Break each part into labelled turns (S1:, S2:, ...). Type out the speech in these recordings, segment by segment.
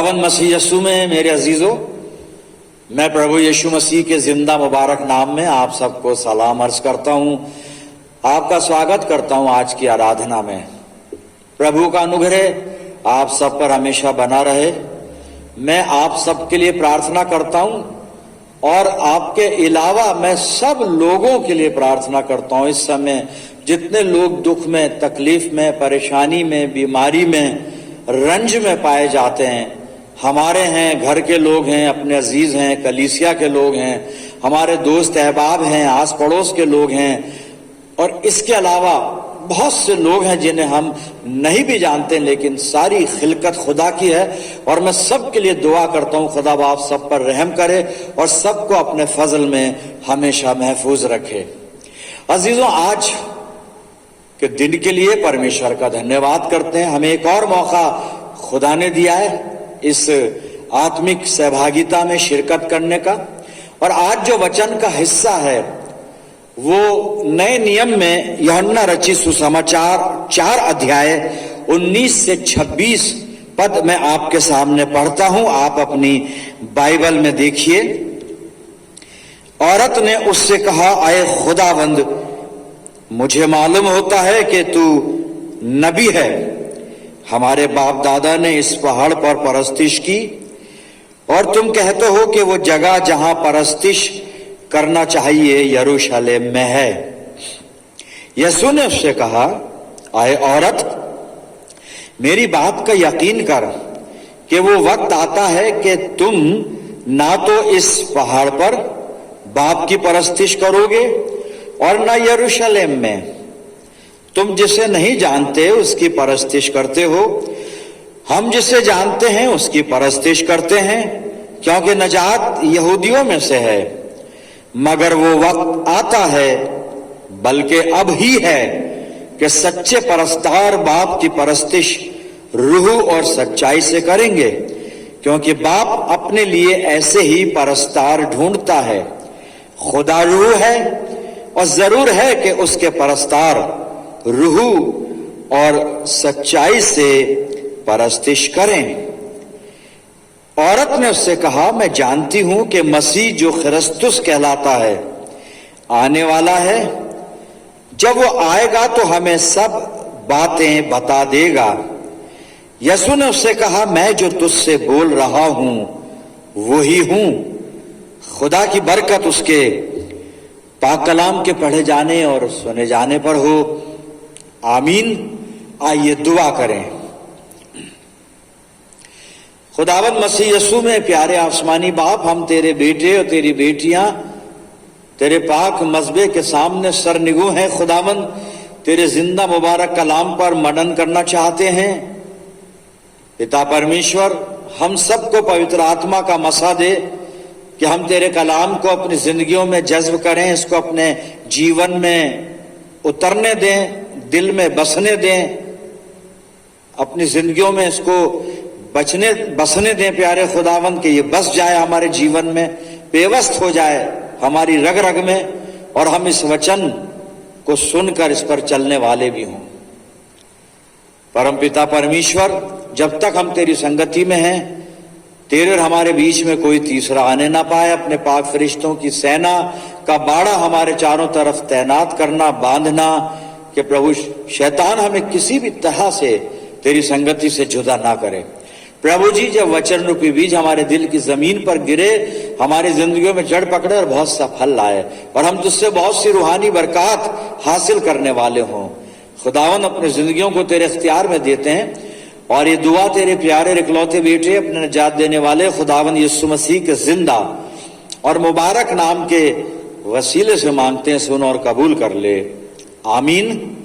S1: खुदावन मसीह यीशु में मेरे अजीजों, मैं प्रभु यीशु मसीह के जिंदा मुबारक नाम में आप सबको सलाम अर्ज करता हूं। आपका स्वागत करता हूं आज की आराधना में। प्रभु का अनुग्रह आप सब पर हमेशा बना रहे। मैं आप सबके लिए प्रार्थना करता हूं और आपके अलावा मैं सब लोगों के लिए प्रार्थना करता हूं। इस समय जितने लोग दुख में, तकलीफ में, परेशानी में, बीमारी में, रंज में पाए जाते हैं, हमारे हैं, घर के लोग हैं, अपने अजीज हैं, कलीसिया के लोग हैं, हमारे दोस्त अहबाब हैं, आस पड़ोस के लोग हैं, और इसके अलावा बहुत से लोग हैं जिन्हें हम नहीं भी जानते, लेकिन सारी खिलकत खुदा की है। और मैं सबके लिए दुआ करता हूं, खुदा बाप सब पर रहम करे और सबको अपने फजल में हमेशा महफूज रखे। अजीजों, आज के दिन के लिए परमेश्वर का धन्यवाद करते हैं। हमें एक और मौका खुदा ने दिया है इस आत्मिक सहभागिता में शिरकत करने का। और आज जो वचन का हिस्सा है वो नए नियम में यूहन्ना रचित सुसमाचार 4 अध्याय 19 से 26 पद मैं आपके सामने पढ़ता हूं। आप अपनी बाइबल में देखिए। औरत ने उससे कहा, आए खुदावंद, मुझे मालूम होता है कि तू नबी है। हमारे बाप दादा ने इस पहाड़ पर परस्तिश की और तुम कहते हो कि वो जगह जहां परस्तिश करना चाहिए यरूशलेम में है। यीशु ने उससे कहा, आए औरत, मेरी बात का यकीन कर कि वो वक्त आता है कि तुम ना तो इस पहाड़ पर बाप की परस्तिश करोगे और ना यरूशलेम में। तुम जिसे नहीं जानते उसकी परस्तिश करते हो, हम जिसे जानते हैं उसकी परस्तिश करते हैं, क्योंकि नजात यहूदियों में से है। मगर वो वक्त आता है, बल्कि अब ही है, कि सच्चे परस्तार बाप की परस्तिश रूह और सच्चाई से करेंगे, क्योंकि बाप अपने लिए ऐसे ही परस्तार ढूंढता है। खुदा रूह है और जरूर है कि उसके परस्तार रूह और सच्चाई से परस्तिश करें। औरत ने उससे कहा, मैं जानती हूं कि मसीह जो ख्रिस्तुस कहलाता है आने वाला है। जब वो आएगा तो हमें सब बातें बता देगा। यीशु ने उससे कहा, मैं जो तुझसे बोल रहा हूं वही हूं। खुदा की बरकत उसके पाक कलाम के पढ़े जाने और सुने जाने पर हो। आमीन। आइए दुआ करें। खुदावंद मसीह यीशु में प्यारे आसमानी बाप, हम तेरे बेटे और तेरी बेटियां तेरे पाक मज़बे के सामने सरनिगू हैं। खुदावंद, तेरे जिंदा मुबारक कलाम पर मनन करना चाहते हैं। पिता परमेश्वर, हम सबको पवित्र आत्मा का मसा दे कि हम तेरे कलाम को अपनी जिंदगियों में जज्ब करें, इसको अपने जीवन में उतरने दें, दिल में बसने दें, अपनी जिंदगियों में इसको बसने दें। प्यारे खुदावंद, कि ये बस जाए हमारे जीवन में, पेवस्त हो जाए हमारी रग रग में, और हम इस वचन को सुनकर इस पर चलने वाले भी हों। परमपिता परमेश्वर, जब तक हम तेरी संगति में हैं, तेरे और हमारे बीच में कोई तीसरा आने ना पाए। अपने पाक फरिश्तों की सेना का बाड़ा हमारे चारों तरफ तैनात करना, बांधना, कि प्रभु शैतान हमें किसी भी तरह से तेरी संगति से जुदा ना करे। प्रभु जी, जब वचन रूपी बीज हमारे दिल की जमीन पर गिरे, हमारी जिंदगियों में जड़ पकड़े और बहुत सा फल लाए, और हम तुझसे बहुत सी रूहानी बरकत हासिल करने वाले हों। खुदावन, अपनी जिंदगियों को तेरे इख्तियार में देते हैं और ये दुआ तेरे प्यारे इकलौते बेटे, अपने निजात देने वाले खुदावन यीशु मसीह के जिंदा और मुबारक नाम के वसीले से मांगते हैं। सुन और कबूल कर ले। आमीन।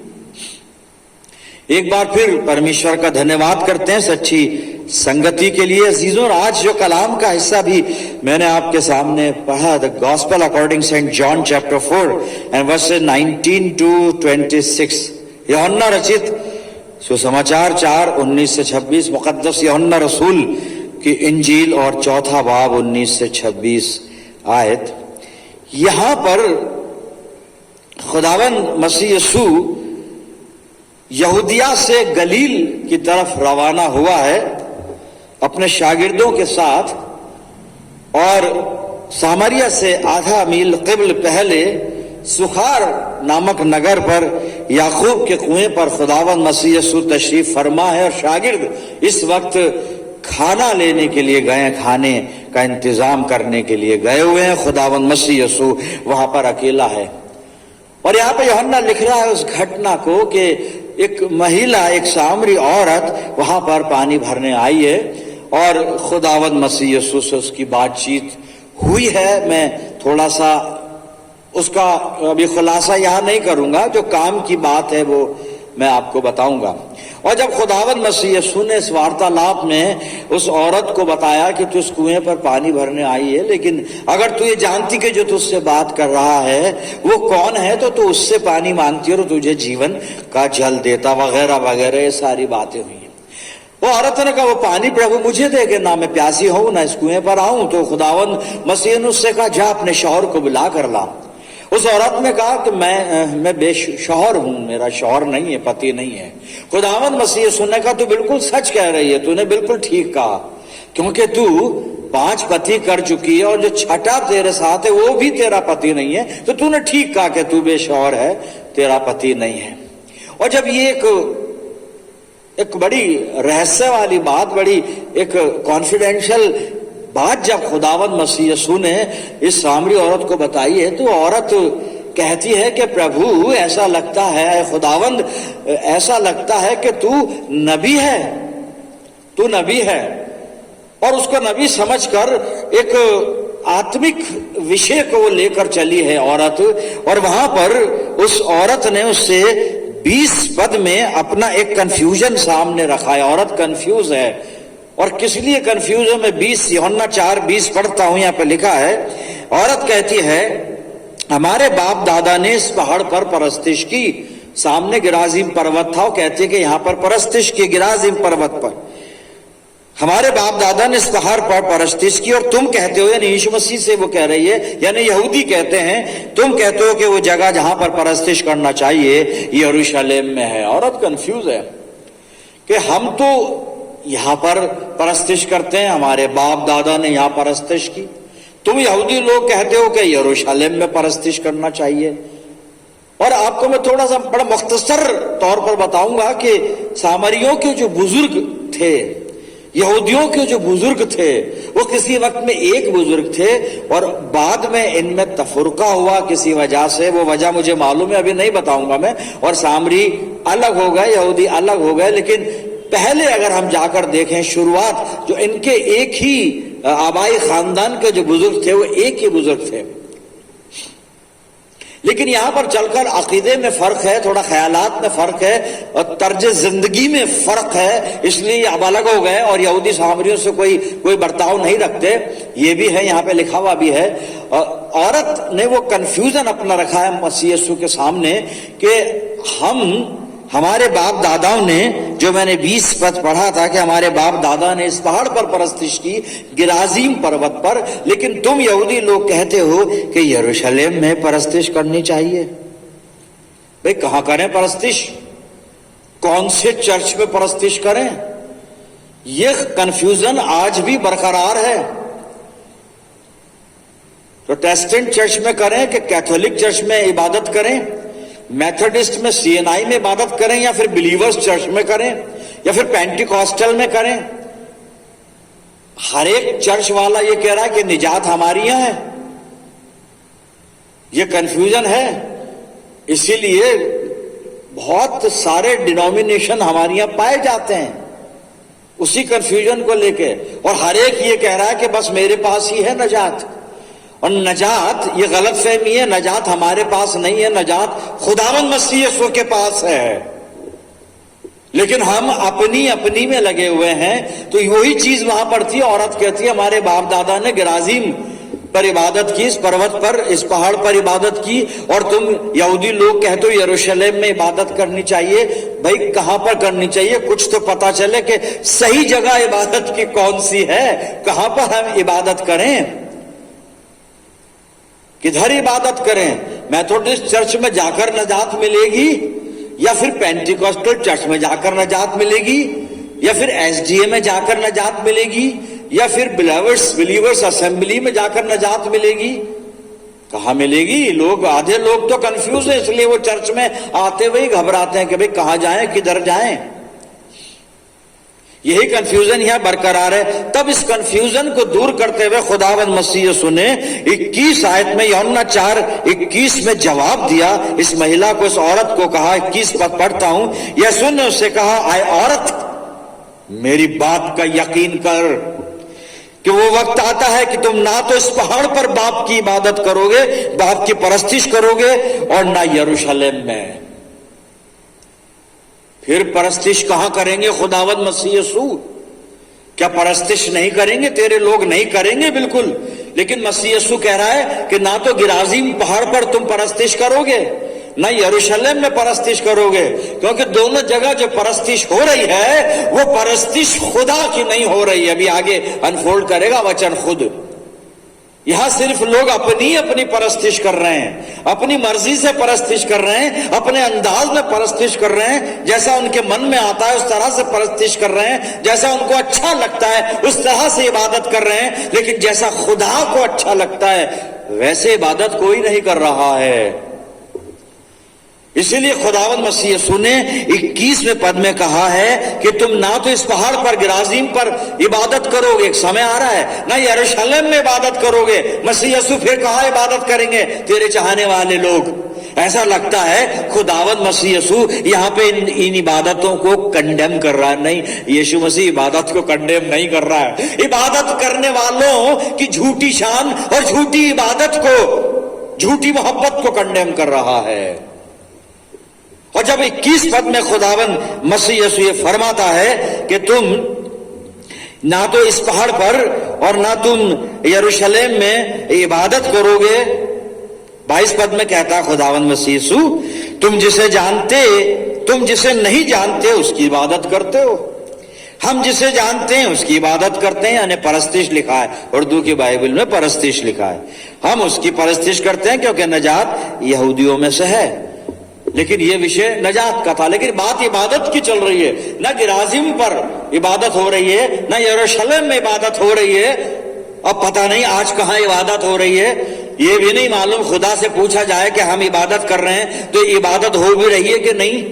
S1: एक बार फिर परमेश्वर का धन्यवाद करते हैं सच्ची संगति के लिए। अजीजों, आज जो कलाम का हिस्सा भी मैंने आपके सामने पढ़ा, the gospel according saint John chapter 4 and verses 19 to 26, यूहन्ना रचित सुसमाचार 4 19 से 26, मुकद्दस यूहन्ना रसूल की इंजील और 4 बाब 19 से 26 आयत। यहां पर खुदावन मसीह यीशु यहूदिया से गलील की तरफ रवाना हुआ है अपने शागिर्दों के साथ और सामरिया से आधा मील क़िब्ल पहले सुखार नामक नगर पर याकूब के कुएं पर खुदावंद मसीह यीशु तशरीफ फरमा है और शागिर्द इस वक्त खाना लेने के लिए गए, खाने का इंतजाम करने के लिए गए हुए हैं। खुदावंद मसीह यीशु वहां पर अकेला है और यहाँ पे यूहन्ना लिख रहा है उस घटना को कि एक महिला, एक सामरी औरत वहां पर पानी भरने आई है और खुदावंद मसीह यीशु से उसकी बातचीत हुई है। मैं थोड़ा सा उसका अभी खुलासा यहां नहीं करूंगा, जो काम की बात है वो मैं आपको बताऊंगा। और जब खुदावंद मसीह यीशु ने इस वार्तालाप में उस औरत को बताया कि तू इस कुएं पर पानी भरने आई है, लेकिन अगर तू ये जानती कि जो तुझसे बात कर रहा है वो कौन है तो तू उससे पानी मांगती और तुझे जीवन का जल देता, वगैरह वगैरह, ये सारी बातें हुई। वो औरत ने कहा वो पानी प्रभु मुझे दे के, ना मैं प्यासी हूं ना इस कुएं पर आऊं। तो खुदावंद मसीह ने उससे कहा जा अपने शौहर को बुला कर ला। उस औरत ने कहा कि मैं बेशौहर हूं, मेरा शौहर नहीं है, पति नहीं है। खुदावंद मसीह सुनने का तू बिल्कुल सच कह रही है, तूने बिल्कुल ठीक कहा, क्योंकि तू 5 पति कर चुकी है और जो छठा तेरे साथ है वो भी तेरा पति नहीं है, तो तूने ठीक कहा कि तू बेशौहर है, तेरा पति नहीं है। और जब ये एक बड़ी रहस्य वाली बात, बड़ी एक कॉन्फिडेंशियल बात जब खुदावंद मसीह यीशु ने इस सामरी औरत को बताई है, तो औरत कहती है कि प्रभु ऐसा लगता है, खुदावंद ऐसा लगता है कि तू नबी है, तू नबी है। और उसको नबी समझकर एक आत्मिक विषय को वो लेकर चली है औरत। और वहां पर उस औरत ने उससे 20 पद में अपना एक कंफ्यूजन सामने रखा है। औरत कंफ्यूज है और किस लिए कंफ्यूज है, मैं 20 यूहन्ना 4:20 पढ़ता हूं। यहां पे लिखा है, औरत कहती है हमारे बाप दादा ने इस पहाड़ पर परस्तिश की। सामने गिराजीम पर्वत था, वो कहते कि यहां पर परस्तिश की गिराजीम पर्वत पर। हमारे बाप दादा ने इस पहाड़ पर परस्तिश की और तुम कहते हो, यानी यीशु मसीह से वो कह रही है, यानी यहूदी कहते हैं, तुम कहते हो कि वो जगह जहां पर परस्तिश करना चाहिए यरूशलेम में है। औरत कंफ्यूज है कि हम तो यहां पर परस्तिश करते हैं, हमारे बाप दादा ने यहां परस्तिश की, तुम यहूदी लोग कहते हो कि यरूशलेम में परस्तिश करना चाहिए। और आपको मैं थोड़ा सा बड़ा मुख्तसर तौर पर बताऊंगा कि सामरियों के जो बुजुर्ग थे, यहूदियों के जो बुजुर्ग थे, वो किसी वक्त में एक बुजुर्ग थे और बाद में इनमें तफरुका हुआ किसी वजह से। वो वजह मुझे मालूम है, अभी नहीं बताऊंगा मैं। और सामरी अलग हो गए, यहूदी अलग हो गए। लेकिन पहले अगर हम जाकर देखें, शुरुआत जो इनके एक ही आबाई खानदान के जो बुजुर्ग थे वो एक ही बुजुर्ग थे। लेकिन यहां पर चलकर अकीदे में फर्क है, थोड़ा ख्यालात में फर्क है और तर्ज जिंदगी में फर्क है, इसलिए अब अलग हो गए और यहूदी सामरियों से कोई बर्ताव नहीं रखते। ये भी है, यहाँ पे लिखा हुआ भी है। औरत ने वो कंफ्यूजन अपना रखा है मसीह यीशु के सामने कि हमारे बाप दादाओं ने, जो मैंने 20 पद पढ़ा था कि हमारे बाप दादा ने इस पहाड़ पर परस्तिश की, गिराजीम पर्वत पर, लेकिन तुम यहूदी लोग कहते हो कि यरूशलेम में परस्तिश करनी चाहिए। भाई कहां करें परस्तिश, कौन से चर्च में परस्तिश करें? यह कंफ्यूजन आज भी बरकरार है। प्रोटेस्टेंट चर्च में करें कि कैथोलिक चर्च में इबादत करें, मेथोडिस्ट में CNI में इबादत करें, या फिर बिलीवर्स चर्च में करें, या फिर पेंटिकॉस्टल में करें। हर एक चर्च वाला ये कह रहा है कि निजात हमारी यहां है। ये कंफ्यूजन है, इसीलिए बहुत सारे डिनोमिनेशन हमारे यहां पाए जाते हैं उसी कंफ्यूजन को लेके। और हर एक ये कह रहा है कि बस मेरे पास ही है नजात। और नजात, ये गलत फहमी है, नजात हमारे पास नहीं है, नजात खुदावंद मसीह यीशु के पास है। लेकिन हम अपनी में लगे हुए हैं। तो वही चीज वहां पर थी। औरत कहती है हमारे बाप दादा ने गिराजीम पर इबादत की, इस पर्वत पर, इस पहाड़ पर इबादत की, और तुम यहूदी लोग कहते हो यरूशलेम में इबादत करनी चाहिए। भाई कहां पर करनी चाहिए, कुछ तो पता चले कि सही जगह इबादत की कौन सी है, कहां पर हम इबादत करें, किधर इबादत करें। मेथोडिस्ट चर्च में जाकर नजात मिलेगी या फिर पेंटिकॉस्टल चर्च में जाकर नजात मिलेगी, या फिर एसडीए में जाकर नजात मिलेगी, या फिर बिलीवर्स असेंबली में जाकर नजात मिलेगी? कहां मिलेगी? लोग, आधे लोग तो कंफ्यूज है, इसलिए वो चर्च में आते हुए घबराते हैं कि भाई कहां जाएं, किधर जाएं। यही कंफ्यूजन यहां बरकरार है। तब इस कंफ्यूजन को दूर करते हुए खुदावंद मसीह यीशु ने 21 आयत में, यूहन्ना 4:21 में जवाब दिया। इस महिला को, इस औरत को कहा, 21 पद पढ़ता हूं, यीशु ने उससे कहा, आए औरत, मेरी बात का यकीन कर कि वो वक्त आता है कि तुम ना तो इस पहाड़ पर बाप की इबादत करोगे, बाप की परस्तिश करोगे, और ना यरूशलेम में। फिर परस्तिश कहां करेंगे खुदावंद मसीह यीशु? क्या परस्तिश नहीं करेंगे? तेरे लोग नहीं करेंगे, बिल्कुल। लेकिन मसीह यीशु कह रहा है कि ना तो गिराजीम पहाड़ पर तुम परस्तिश करोगे, ना यरूशलेम में परस्तिश करोगे, क्योंकि दोनों जगह जो परस्तिश हो रही है वो परस्तिश खुदा की नहीं हो रही है। अभी आगे अनफोल्ड करेगा वचन खुद। यहां सिर्फ लोग अपनी अपनी परस्तिश कर रहे हैं, अपनी मर्जी से परस्तिश कर रहे हैं, अपने अंदाज में परस्तिश कर रहे हैं, जैसा उनके मन में आता है उस तरह से परस्तिश कर रहे हैं, जैसा उनको अच्छा लगता है उस तरह से इबादत कर रहे हैं। लेकिन जैसा खुदा को अच्छा लगता है वैसे इबादत कोई नहीं कर रहा है। इसीलिए खुदावंद मसीह यीशु ने 21वें पद में कहा है कि तुम ना तो इस पहाड़ पर गिराजीम पर इबादत करोगे, एक समय आ रहा है, ना यरूशलेम में इबादत करोगे। मसीह यीशु फिर कहां इबादत करेंगे तेरे चाहने वाले लोग? ऐसा लगता है खुदावंद मसीह यीशु यहां पे इन इबादतों को कंडेम कर रहा है। नहीं, यीशु मसीह इबादत को कंडेम नहीं कर रहा है। इबादत करने वालों की झूठी शान और झूठी इबादत को, झूठी मोहब्बत को कंडेम कर रहा है। और जब 21 पद में खुदावंद मसीह यीशु ये फरमाता है कि तुम ना तो इस पहाड़ पर और ना तुम यरूशलेम में इबादत करोगे, 22 पद में कहता है खुदावंद मसीह यीशु, तुम जिसे नहीं जानते उसकी इबादत करते हो, हम जिसे जानते हैं उसकी इबादत करते हैं। यानी परस्तिश लिखा है, उर्दू की बाइबल में परस्तिश लिखा है। हम उसकी परस्तिश करते हैं क्योंकि नजात यहूदियों में से है। लेकिन यह विषय नजात का था, लेकिन बात इबादत की चल रही है। न गिराजिम पर इबादत हो रही है, न यरूशलेम में इबादत हो रही है। अब पता नहीं आज कहां इबादत हो रही है, ये भी नहीं मालूम। खुदा से पूछा जाए कि हम इबादत कर रहे हैं तो इबादत हो भी रही है कि नहीं,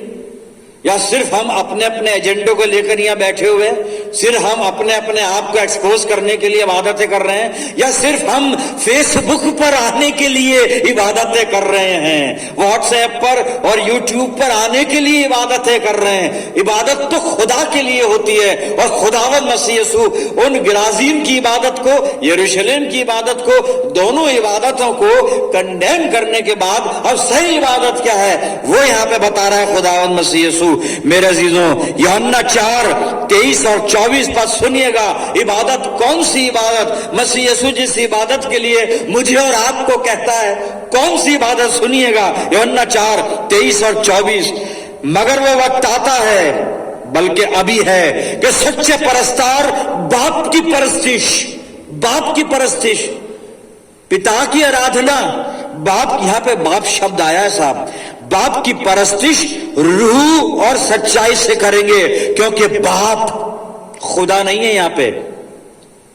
S1: या सिर्फ हम अपने अपने एजेंडों को लेकर यहां बैठे हुए, सिर्फ हम अपने अपने आप को एक्सपोज करने के लिए इबादतें कर रहे हैं, या सिर्फ हम फेसबुक पर आने के लिए इबादतें कर रहे हैं, व्हाट्सएप पर और यूट्यूब पर आने के लिए इबादतें कर रहे हैं। इबादत तो खुदा के लिए होती है। और खुदावंद मसीह यीशु उन गिराजीम की इबादत को, यरूशलेम की इबादत को, दोनों इबादतों को कंडेम करने के बाद अब सही इबादत क्या है वो यहां पे बता रहा है खुदावंद मसीह यीशु। मेरे अजीजों, यूहन्ना 4:23 और 24 पद सुनिएगा। इबादत कौन सी इबादत? मसीह यीशु जिस इबादत के लिए मुझे और आपको कहता है, कौन सी इबादत? सुनिएगा यूहन्ना 4:23 और 24। मगर वो वक्त आता है, बल्कि अभी है, कि सच्चे परस्तार बाप की परस्तिश, पिता की आराधना, बाप, यहां पे बाप शब्द आया है साहब, बाप की परस्तिश रूह और सच्चाई से करेंगे। क्योंकि बाप खुदा नहीं है, यहां पे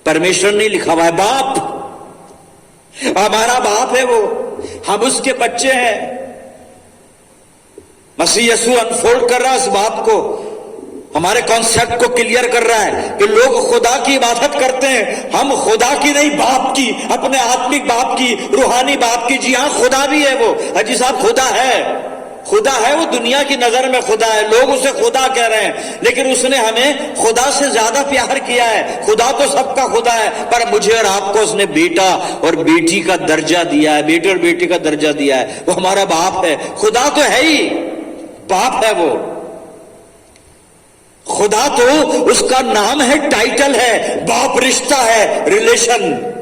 S1: परमेश्वर नहीं लिखा हुआ है, बाप हमारा बाप है, वो हम उसके बच्चे हैं। मसीह यीशु अनफोल्ड कर रहा है इस बात को, हमारे कॉन्सेप्ट को क्लियर कर रहा है कि लोग खुदा की इबादत करते हैं, हम खुदा की नहीं, बाप की, अपने आत्मिक बाप की, रूहानी बाप की। जी हां, खुदा भी है वो, हाजी साहब खुदा है, वो दुनिया की नजर में खुदा है, लोग उसे खुदा कह रहे हैं, लेकिन उसने हमें खुदा से ज्यादा प्यार किया है। खुदा तो सबका खुदा है, पर मुझे और आपको उसने बेटा और बेटी का दर्जा दिया है, बेटे और बेटी का दर्जा दिया है। वो हमारा बाप है, खुदा तो है ही, बाप है वो। खुदा तो उसका नाम है, टाइटल है, बाप रिश्ता है, रिलेशन।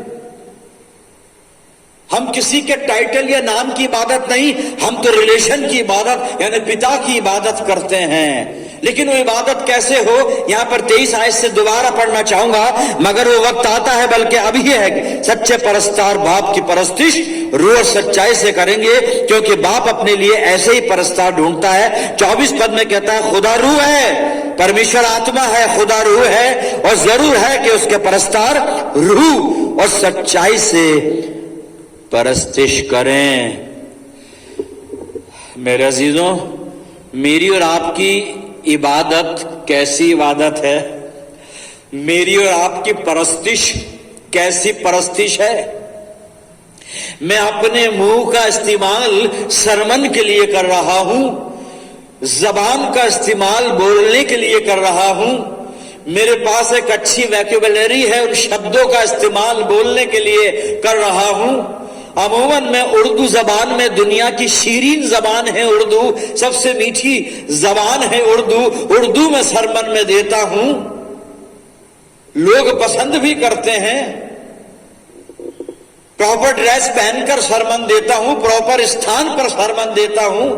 S1: हम किसी के टाइटल या नाम की इबादत नहीं, हम तो रिलेशन की इबादत यानी पिता की इबादत करते हैं। लेकिन वो इबादत कैसे हो, यहां पर 23 आयत से दोबारा पढ़ना चाहूंगा। मगर वो वक्त आता है, बल्कि अभी है, सच्चे परस्तार बाप की परस्तिश रूह और सच्चाई से करेंगे, क्योंकि बाप अपने लिए ऐसे ही परस्तार ढूंढता है। 24 पद में कहता है, खुदा रूह है, परमेश्वर आत्मा है, खुदा रूह है, और जरूर है कि उसके परस्तार रूह और सच्चाई से परस्तिश करें। मेरे अजीजों, मेरी और आपकी इबादत कैसी इबादत है? मेरी और आपकी परस्तिश कैसी परस्तिश है? मैं अपने मुंह का इस्तेमाल सरमन के लिए कर रहा हूं, जबान का इस्तेमाल बोलने के लिए कर रहा हूं, मेरे पास एक अच्छी वैक्यूबुलरी है, उन शब्दों का इस्तेमाल बोलने के लिए कर रहा हूं। अमूमन मैं उर्दू जबान में, दुनिया की शीरीन जबान है उर्दू, सबसे मीठी जबान है उर्दू, उर्दू में सरमन में देता हूं, लोग पसंद भी करते हैं। प्रॉपर ड्रेस पहनकर सरमन देता हूं, प्रॉपर स्थान पर सरमन देता हूं,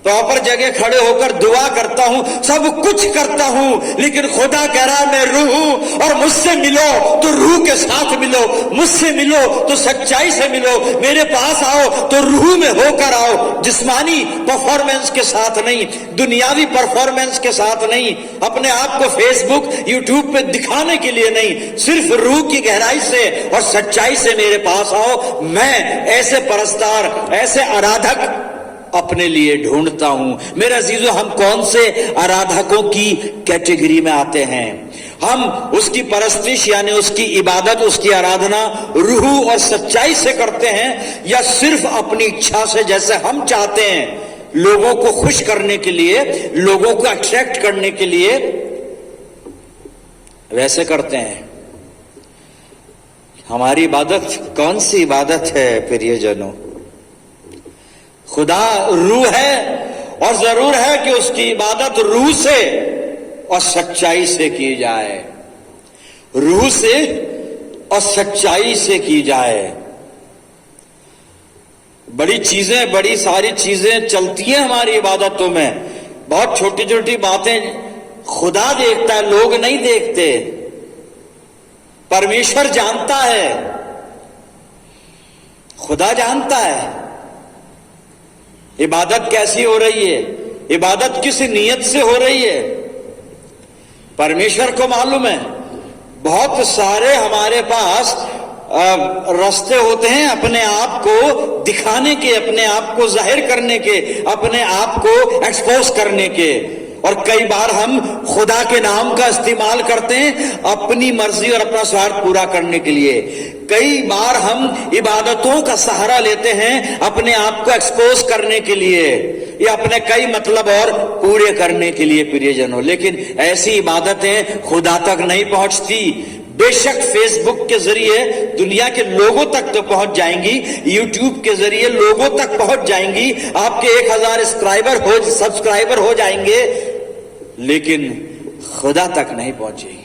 S1: प्रॉपर जगह खड़े होकर दुआ करता हूं, सब कुछ करता हूं, लेकिन खुदा कह रहा है मैं रूह हूं, और मुझसे मिलो तो रूह के साथ मिलो, मुझसे मिलो तो सच्चाई से मिलो, मेरे पास आओ तो रूह में होकर आओ, जिस्मानी परफॉर्मेंस के साथ नहीं, दुनियावी परफॉर्मेंस के साथ नहीं, अपने आप को फेसबुक यूट्यूब पे दिखाने के लिए नहीं, सिर्फ रूह की गहराई से और सच्चाई से मेरे पास आओ। मैं ऐसे परस्तार, ऐसे आराधक अपने लिए ढूंढता हूं। मेरे अजीजों, हम कौन से आराधकों की कैटेगरी में आते हैं? हम उसकी परस्तिश यानी उसकी इबादत, उसकी आराधना रूह और सच्चाई से करते हैं, या सिर्फ अपनी इच्छा से, जैसे हम चाहते हैं, लोगों को खुश करने के लिए, लोगों को अट्रैक्ट करने के लिए वैसे करते हैं? हमारी इबादत कौन सी इबादत है प्रियजनों? खुदा रूह है, और जरूर है कि उसकी इबादत रूह से और सच्चाई से की जाए, रूह से और सच्चाई से की जाए। बड़ी चीजें, बड़ी सारी चीजें चलती हैं हमारी इबादतों में, बहुत छोटी छोटी बातें खुदा देखता है, लोग नहीं देखते। परमेश्वर जानता है, खुदा जानता है इबादत कैसी हो रही है, इबादत किस नियत से हो रही है, परमेश्वर को मालूम है। बहुत सारे हमारे पास रास्ते होते हैं अपने आप को दिखाने के, अपने आप को जाहिर करने के, अपने आप को एक्सपोज करने के, और कई बार हम खुदा के नाम का इस्तेमाल करते हैं अपनी मर्जी और अपना स्वार्थ पूरा करने के लिए। कई बार हम इबादतों का सहारा लेते हैं अपने आप को एक्सपोज करने के लिए, या अपने कई मतलब और पूरे करने के लिए प्रियजनों। लेकिन ऐसी इबादतें खुदा तक नहीं पहुंचती। बेशक फेसबुक के जरिए दुनिया के लोगों तक तो पहुंच जाएंगी, यूट्यूब के जरिए लोगों तक पहुंच जाएंगी, आपके 1000 सब्सक्राइबर हो जाएंगे, लेकिन खुदा तक नहीं पहुंचेगी।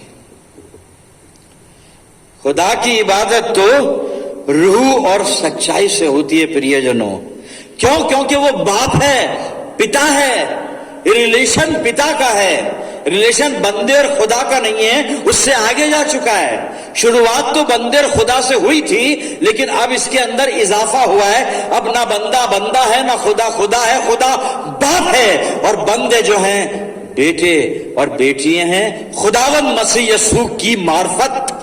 S1: खुदा की इबादत तो रूह और सच्चाई से होती है प्रियजनों। क्यों? क्योंकि वो बाप है, पिता है, रिलेशन पिता का है, रिलेशन बंदे और खुदा का नहीं है, उससे आगे जा चुका है। शुरुआत तो बंदे और खुदा से हुई थी, लेकिन अब इसके अंदर इजाफा हुआ है। अब ना बंदा बंदा है, ना खुदा खुदा है, खुदा बाप है, और बंदे जो हैं बेटे और बेटियां हैं। खुदावंद मसीह यीशु की मार्फत,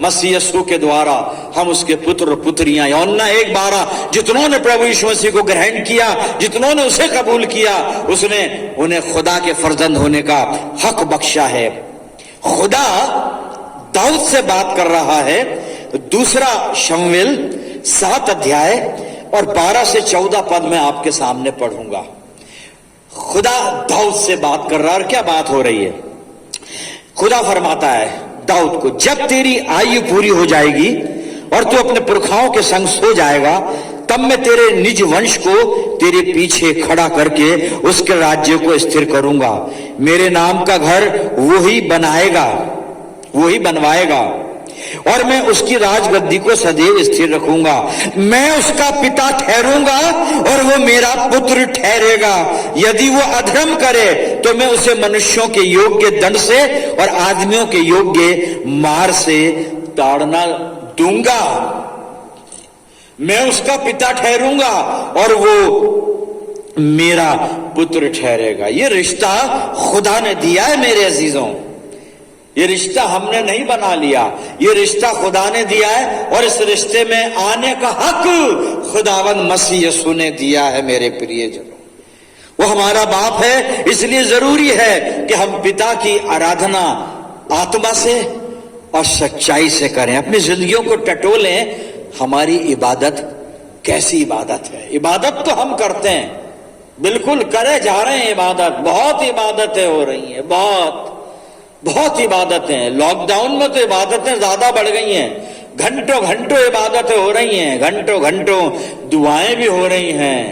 S1: मसीह यीशु के द्वारा हम उसके पुत्र और पुत्रियां। यूहन्ना 1:12, जितनों ने प्रभु यीशु मसीह को ग्रहण किया, जितनों ने उसे कबूल किया, उसने उन्हें खुदा के फर्जंद होने का हक बख्शा है। खुदा दाऊद से बात कर रहा है। दूसरा शमूएल 7 अध्याय और 12 से 14 पद में आपके सामने पढ़ूंगा। खुदा दाऊद से बात कर रहा है, और क्या बात हो रही है? खुदा फरमाता है दाऊद को, जब तेरी आयु पूरी हो जाएगी और तू अपने पुरखाओं के संग सो जाएगा, तब मैं तेरे निज वंश को तेरे पीछे खड़ा करके उसके राज्य को स्थिर करूंगा। मेरे नाम का घर वही बनाएगा, वही बनवाएगा, और मैं उसकी राजगद्दी को सदैव स्थिर रखूंगा। मैं उसका पिता ठहरूंगा और वो मेरा पुत्र ठहरेगा। यदि वो अधर्म करे तो मैं उसे मनुष्यों के योग्य दंड से और आदमियों के योग्य मार से ताड़ना दूंगा। मैं उसका पिता ठहरूंगा और वो मेरा पुत्र ठहरेगा। ये रिश्ता खुदा ने दिया है मेरे अजीजों, ये रिश्ता हमने नहीं बना लिया, ये रिश्ता खुदा ने दिया है और इस रिश्ते में आने का हक खुदावंद मसीह यीशु ने दिया है। मेरे प्रियजनों, वो हमारा बाप है, इसलिए जरूरी है कि हम पिता की आराधना आत्मा से और सच्चाई से करें। अपनी जिंदगियों को टटोलें, हमारी इबादत कैसी इबादत है। इबादत तो हम करते हैं, बिल्कुल करे जा रहे हैं इबादत, बहुत इबादतें हो रही हैं, बहुत इबादतें। लॉकडाउन में तो इबादतें ज्यादा बढ़ गई हैं, घंटों घंटों इबादतें हो रही हैं, घंटों घंटों दुआएं भी हो रही हैं,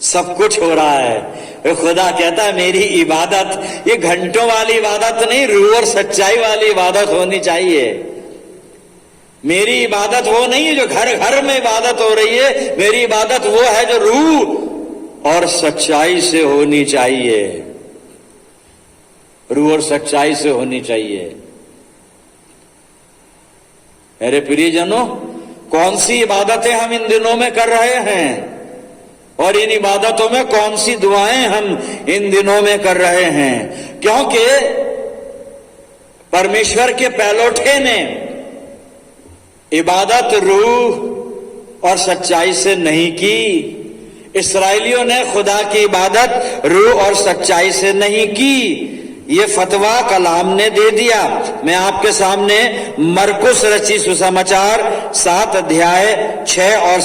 S1: सब कुछ हो रहा है। खुदा कहता है मेरी इबादत ये घंटों वाली इबादत नहीं, रूह और सच्चाई वाली इबादत होनी चाहिए। मेरी इबादत वो नहीं है जो घर घर में इबादत हो रही है, मेरी इबादत वो है जो रूह और सच्चाई से होनी चाहिए, रूह और सच्चाई से होनी चाहिए। मेरे प्रियजनों, कौन सी इबादतें हम इन दिनों में कर रहे हैं और इन इबादतों में कौन सी दुआएं हम इन दिनों में कर रहे हैं? क्योंकि परमेश्वर के पैलोठे ने इबादत रूह और सच्चाई से नहीं की। इस्राएलियों ने खुदा की इबादत रूह और सच्चाई से नहीं की। ये फतवा कलाम ने दे दिया। मैं आपके सामने मरकुस रची सुसमाचार 7 अध्याय 6 और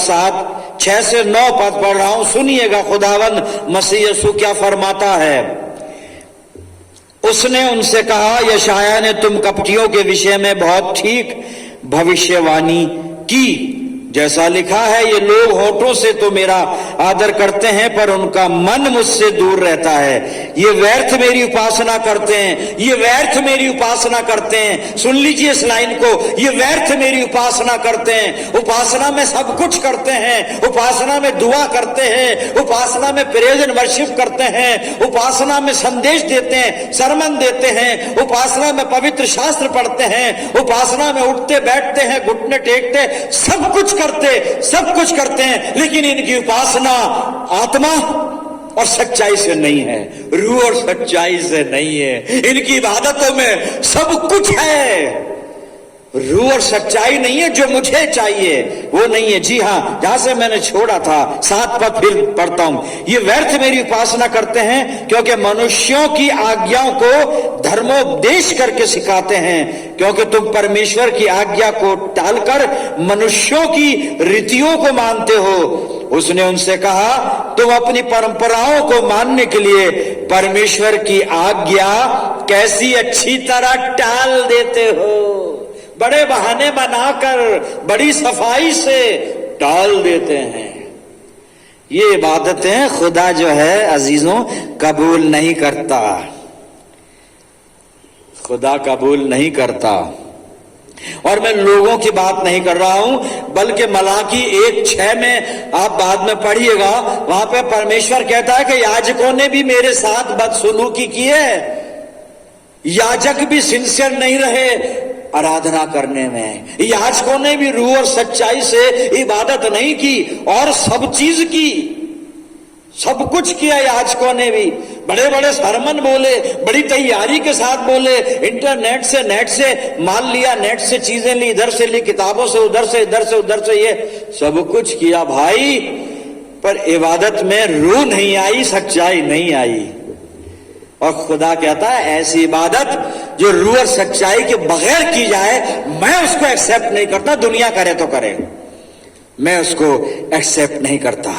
S1: 6 से 9 पद पढ़ रहा हूं, सुनिएगा खुदावंद मसीह यीशु क्या फरमाता है। उसने उनसे कहा, यशायाह ने तुम कपटियों के विषय में बहुत ठीक भविष्यवाणी की, जैसा लिखा है, ये लोग होठों से तो मेरा आदर करते हैं पर उनका मन मुझसे दूर रहता है। ये व्यर्थ मेरी उपासना करते हैं, ये व्यर्थ मेरी उपासना करते हैं। सुन लीजिए इस लाइन को, ये व्यर्थ मेरी उपासना करते हैं। उपासना में सब कुछ करते हैं, उपासना में दुआ करते हैं, उपासना में प्रेज एंड वर्शिप करते हैं, उपासना में संदेश देते हैं, सरमन देते हैं, उपासना में पवित्र शास्त्र पढ़ते हैं, उपासना में उठते बैठते हैं, घुटने टेकते, सब कुछ करते हैं, लेकिन इनकी उपासना आत्मा और सच्चाई से नहीं है, रूह और सच्चाई से नहीं है। इनकी इबादतों में सब कुछ है, रूह और सच्चाई नहीं है। जो मुझे चाहिए वो नहीं है। जी हाँ, जहां से मैंने छोड़ा था 7 पद फिर पढ़ता हूं। ये व्यर्थ मेरी उपासना करते हैं क्योंकि मनुष्यों की आज्ञाओं को धर्मोपदेश करके सिखाते हैं, क्योंकि तुम परमेश्वर की आज्ञा को टालकर मनुष्यों की रीतियों को मानते हो। उसने उनसे कहा, तुम अपनी परंपराओं को मानने के लिए परमेश्वर की आज्ञा कैसी अच्छी तरह टाल देते हो। बड़े बहाने बनाकर बड़ी सफाई से टाल देते हैं। ये इबादतें खुदा जो है अजीजों कबूल नहीं करता, खुदा कबूल नहीं करता। और मैं लोगों की बात नहीं कर रहा हूं, बल्कि मलाकी 1:6 में आप बाद में पढ़िएगा, वहां पे परमेश्वर कहता है कि याजकों ने भी मेरे साथ बदसलूकी की है। याजक भी सिंसियर नहीं रहे आराधना करने में, याजकों ने भी रूह और सच्चाई से इबादत नहीं की और सब चीज की, सब कुछ किया याजकों ने भी। बड़े बड़े सरमन बोले, बड़ी तैयारी के साथ बोले, इंटरनेट से नेट से माल लिया, नेट से चीजें ली, इधर से ली, किताबों से उधर से, इधर से उधर से, ये सब कुछ किया भाई, पर इबादत में रूह नहीं आई, सच्चाई नहीं आई। और खुदा कहता है ऐसी इबादत जो रूह और सच्चाई के बगैर की जाए, मैं उसको एक्सेप्ट नहीं करता। दुनिया करे तो करे, मैं उसको एक्सेप्ट नहीं करता।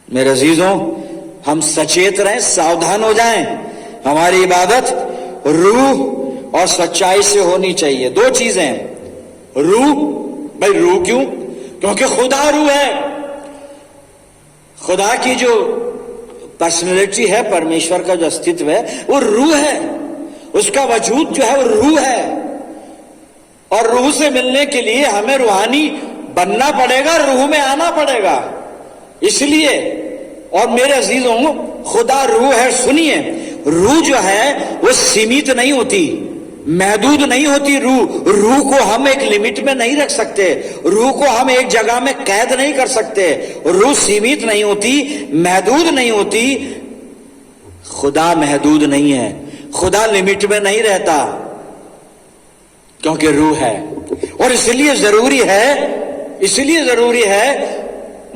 S1: मेरे अजीजों, हम सचेत रहें, सावधान हो जाएं। हमारी इबादत रूह और सच्चाई से होनी चाहिए। 2 चीजें, रूह, भाई रूह क्यों? क्योंकि खुदा रूह है। खुदा की जो पर्सनैलिटी है, परमेश्वर का जो अस्तित्व है वो रूह है, उसका वजूद जो है वो रूह है। और रूह से मिलने के लिए हमें रूहानी बनना पड़ेगा, रूह में आना पड़ेगा। इसलिए, और मेरे अजीजों, खुदा रूह है। सुनिए, रूह जो है वो सीमित नहीं होती, महदूद नहीं होती रूह। रूह को हम एक लिमिट में नहीं रख सकते, रूह को हम एक जगह में कैद नहीं कर सकते। रूह सीमित नहीं होती, महदूद नहीं होती। खुदा महदूद नहीं है, खुदा लिमिट में नहीं रहता, क्योंकि रूह है। और इसलिए जरूरी है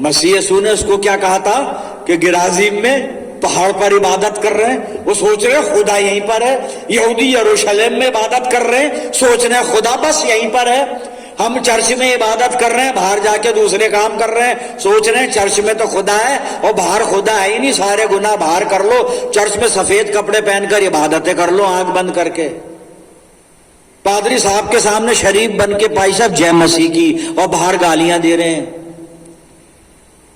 S1: मसीह यीशु ने उसको क्या कहा था कि गिराजीम में पहाड़ पर इबादत कर रहे हैं, वो सोच रहे हैं खुदा यहीं पर है। यहूदी यरूशलेम में इबादत कर रहे हैं, सोच रहे हैं खुदा बस यहीं पर है। हम चर्च में इबादत कर रहे हैं, बाहर जाके दूसरे काम कर रहे हैं, सोच रहे हैं चर्च में तो खुदा है और बाहर खुदा है ही नहीं, सारे गुनाह बाहर कर लो, चर्च में सफेद कपड़े पहनकर इबादतें कर लो आंख बंद करके। पादरी साहब के सामने शरीफ बन के भाई साहब जय मसीह की, और बाहर गालियां दे रहे हैं।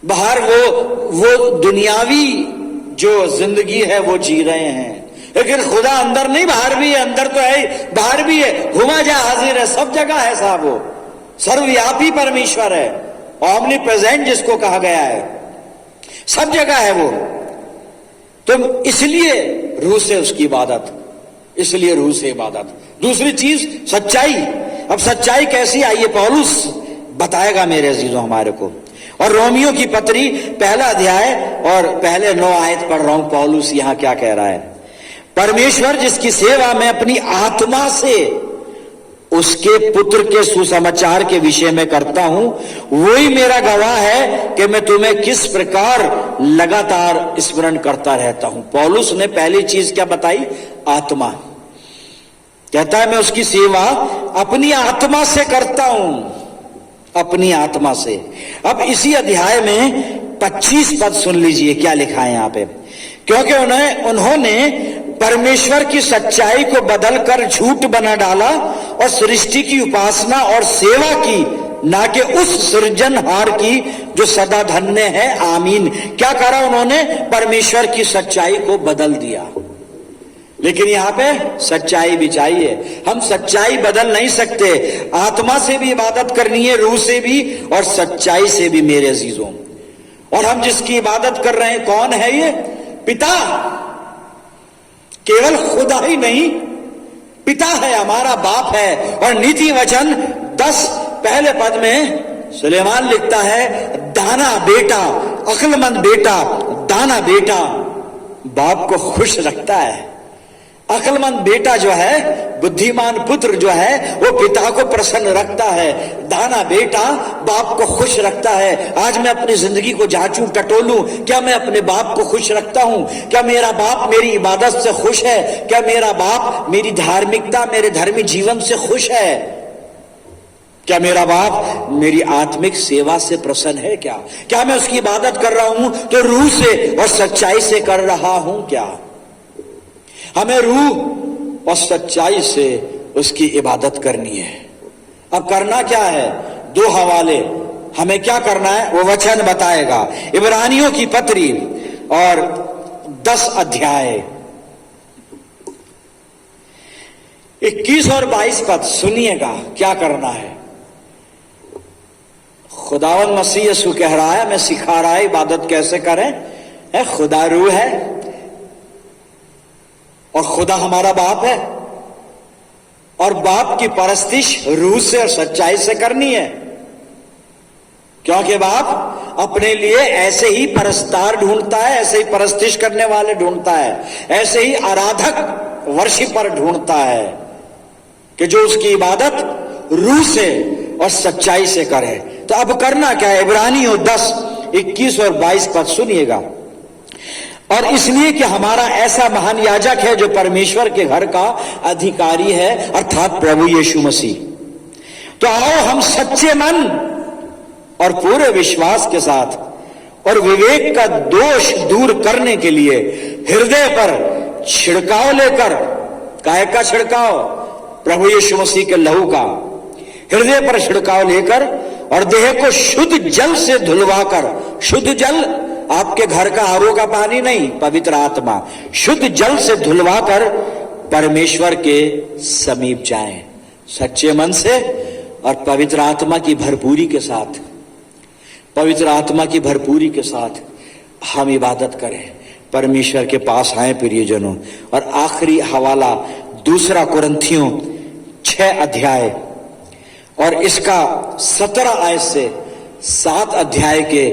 S1: बाहर वो दुनियावी जो जिंदगी है वो जी रहे हैं, लेकिन खुदा अंदर नहीं, बाहर भी है। अंदर तो है, बाहर भी है, घुमा जा हाजिर है, सब जगह है साहब। वो सर्वव्यापी परमेश्वर है, ऑमनी प्रेजेंट जिसको कहा गया है, सब जगह है वो। तो इसलिए रूह से उसकी इबादत, इसलिए रूह से इबादत। दूसरी चीज सच्चाई। अब सच्चाई कैसी आई है पौलुस बताएगा मेरे अजीजों हमारे को। और रोमियो की पत्री पहला अध्याय और पहले 9 आयत पढ़ रहा हूं, पौलुस यहां क्या कह रहा है। परमेश्वर जिसकी सेवा मैं अपनी आत्मा से उसके पुत्र के सुसमाचार के विषय में करता हूं, वही मेरा गवाह है कि मैं तुम्हें किस प्रकार लगातार स्मरण करता रहता हूं। पौलुस ने पहली चीज क्या बताई? आत्मा। कहता है मैं उसकी सेवा अपनी आत्मा से करता हूं, अपनी आत्मा से। अब इसी अध्याय में 25 पद सुन लीजिए क्या लिखा है यहां पे। क्योंकि उन्होंने परमेश्वर की सच्चाई को बदलकर झूठ बना डाला और सृष्टि की उपासना और सेवा की, ना कि उस सृजनहार की जो सदा धन्य है। आमीन। क्या करा उन्होंने? परमेश्वर की सच्चाई को बदल दिया। लेकिन यहां पे सच्चाई भी चाहिए। हम सच्चाई बदल नहीं सकते। आत्मा से भी इबादत करनी है, रूह से भी और सच्चाई से भी मेरे अजीजों। और हम जिसकी इबादत कर रहे हैं कौन है? ये पिता। केवल खुदा ही नहीं, पिता है, हमारा बाप है। और नीति वचन 10 पहले पद में सुलेमान लिखता है, दाना बेटा, अक्लमंद बेटा, दाना बेटा बाप को खुश रखता है। अक्लमंद बेटा जो है, बुद्धिमान पुत्र जो है, वो पिता को प्रसन्न रखता है। दाना बेटा बाप को खुश रखता है। आज मैं अपनी जिंदगी को जांचूं, टटोलूं, क्या मैं अपने बाप को खुश रखता हूं? क्या मेरा बाप मेरी इबादत से खुश है? क्या मेरा बाप मेरी धार्मिकता, मेरे धर्मी जीवन से खुश है? क्या मेरा बाप मेरी आत्मिक सेवा से प्रसन्न है? क्या मैं उसकी इबादत कर रहा हूं तो रूह से और सच्चाई से कर रहा हूं? क्या हमें रूह और सच्चाई से उसकी इबादत करनी है। अब करना क्या है? 2 हवाले हमें क्या करना है वो वचन बताएगा। इब्रानियों की पत्री और 10 अध्याय 21 और 22 पद सुनिएगा क्या करना है। खुदावंद मसीह यीशु कह रहा है, मैं सिखा रहा है इबादत कैसे करें। खुदा रूह है और खुदा हमारा बाप है, और बाप की परस्तिश रूह से और सच्चाई से करनी है। क्योंकि बाप अपने लिए ऐसे ही परस्तार ढूंढता है, ऐसे ही परस्तिश करने वाले ढूंढता है, ऐसे ही आराधक वर्शिपर ढूंढता है कि जो उसकी इबादत रूह से और सच्चाई से करे। तो अब करना क्या है? इब्रानियों 10, 21 और 22 पद सुनिएगा। और इसलिए कि हमारा ऐसा महान याजक है जो परमेश्वर के घर का अधिकारी है, अर्थात प्रभु यीशु मसीह। तो आओ हम सच्चे मन और पूरे विश्वास के साथ और विवेक का दोष दूर करने के लिए हृदय पर छिड़काव लेकर, काय का छिड़काव? प्रभु यीशु मसीह के लहू का। हृदय पर छिड़काव लेकर और देह को शुद्ध जल से धुलवाकर, शुद्ध जल आपके घर का आरओ का पानी नहीं, पवित्र आत्मा, शुद्ध जल से धुलवाकर परमेश्वर के समीप जाएं, सच्चे मन से और पवित्र आत्मा की भरपूरी के साथ। पवित्र आत्मा की भरपूरी के साथ हम इबादत करें, परमेश्वर के पास आए प्रियजनों। और आखिरी हवाला दूसरा कुरिन्थियों 6 अध्याय और इसका 17 आयत से 7 अध्याय के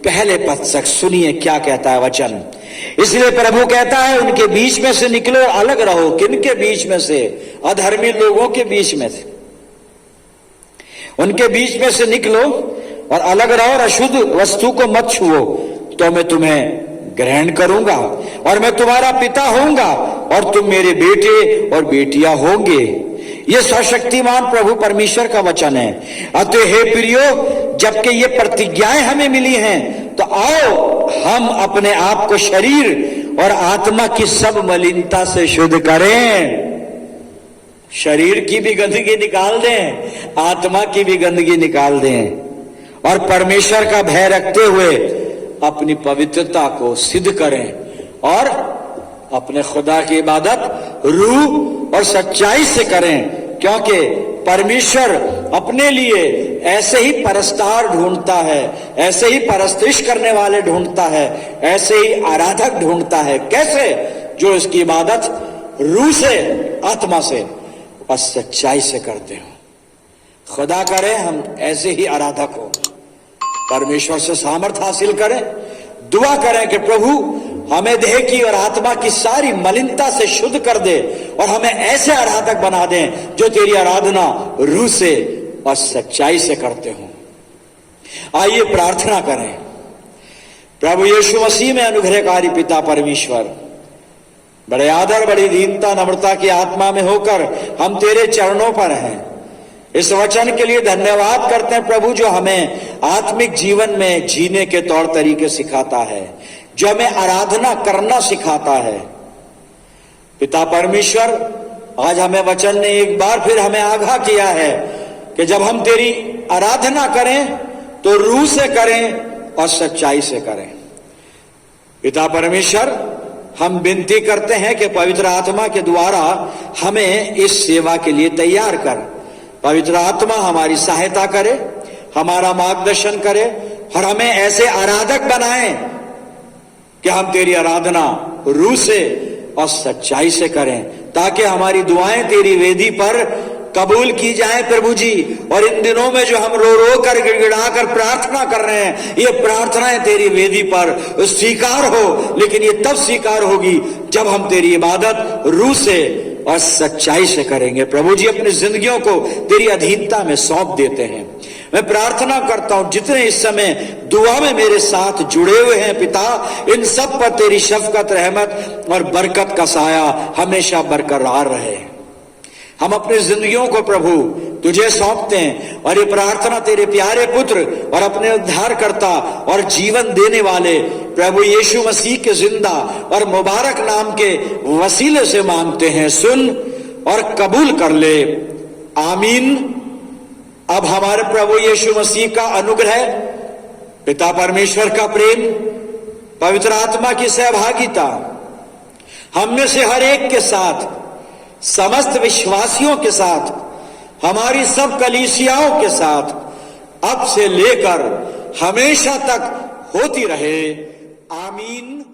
S1: पहले पद तक सुनिए क्या कहता है वचन। इसलिए प्रभु कहता है, उनके बीच में से निकलो, अलग रहो। किनके बीच में से? अधर्मी लोगों के बीच में से। उनके बीच में से निकलो और अलग रहो और अशुद्ध वस्तु को मत छुओ, तो मैं तुम्हें ग्रहण करूंगा और मैं तुम्हारा पिता होऊंगा और तुम मेरे बेटे और बेटियां होंगे। ये सर्वशक्तिमान प्रभु परमेश्वर का वचन है। अतः हे प्रियो, जबकि ये प्रतिज्ञाएं हमें मिली हैं, तो आओ हम अपने आप को शरीर और आत्मा की सब मलिनता से शुद्ध करें। शरीर की भी गंदगी निकाल दें, आत्मा की भी गंदगी निकाल दें और परमेश्वर का भय रखते हुए अपनी पवित्रता को सिद्ध करें और अपने खुदा की इबादत रूह और सच्चाई से करें, क्योंकि परमेश्वर अपने लिए ऐसे ही परस्तार ढूंढता है, ऐसे ही परस्तिश करने वाले ढूंढता है, ऐसे ही आराधक ढूंढता है। कैसे? जो इसकी इबादत रूह से, आत्मा से और सच्चाई से करते हो। खुदा करे हम ऐसे ही आराधक हो, परमेश्वर से सामर्थ हासिल करें। दुआ करें कि प्रभु हमें देह की और आत्मा की सारी मलिनता से शुद्ध कर दे और हमें ऐसे आराधक बना दें जो तेरी आराधना रूह से और सच्चाई से करते हो। आइए प्रार्थना करें। प्रभु यीशु मसीह में अनुग्रहकारी पिता परमेश्वर, बड़े आदर, बड़ी दीनता, नम्रता की आत्मा में होकर हम तेरे चरणों पर हैं। इस वचन के लिए धन्यवाद करते हैं प्रभु, जो हमें आत्मिक जीवन में जीने के तौर तरीके सिखाता है, जो हमें आराधना करना सिखाता है। पिता परमेश्वर, आज हमें वचन ने एक बार फिर हमें आगाह किया है कि जब हम तेरी आराधना करें तो रूह से करें और सच्चाई से करें। पिता परमेश्वर, हम विनती करते हैं कि पवित्र आत्मा के द्वारा हमें इस सेवा के लिए तैयार कर। पवित्र आत्मा हमारी सहायता करे, हमारा मार्गदर्शन करे और हमें ऐसे आराधक बनाए कि हम तेरी आराधना रूह से और सच्चाई से करें, ताकि हमारी दुआएं तेरी वेदी पर कबूल की जाए प्रभु जी। और इन दिनों में जो हम रो रो कर गिड़गिड़ा कर प्रार्थना कर रहे हैं, ये प्रार्थनाएं तेरी वेदी पर स्वीकार हो, लेकिन ये तब स्वीकार होगी जब हम तेरी इबादत रूह से और सच्चाई से करेंगे। प्रभु जी, अपनी जिंदगियों को तेरी अधीनता में सौंप देते हैं। मैं प्रार्थना करता हूं जितने इस समय दुआ में मेरे साथ जुड़े हुए हैं पिता, इन सब पर तेरी शफकत, रहमत और बरकत का साया हमेशा बरकरार रहे। हम अपनी जिंदगियों को प्रभु तुझे सौंपते हैं और ये प्रार्थना तेरे प्यारे पुत्र और अपने उद्धारकर्ता और जीवन देने वाले प्रभु यीशु मसीह के जिंदा और मुबारक नाम के वसीले से मांगते हैं। सुन और कबूल कर ले, आमीन। अब हमारे प्रभु यीशु मसीह का अनुग्रह, पिता परमेश्वर का प्रेम, पवित्र आत्मा की सहभागिता हम में से हर एक के साथ, समस्त विश्वासियों के साथ, हमारी सब कलीसियाओं के साथ अब से लेकर हमेशा तक होती रहे। आमीन।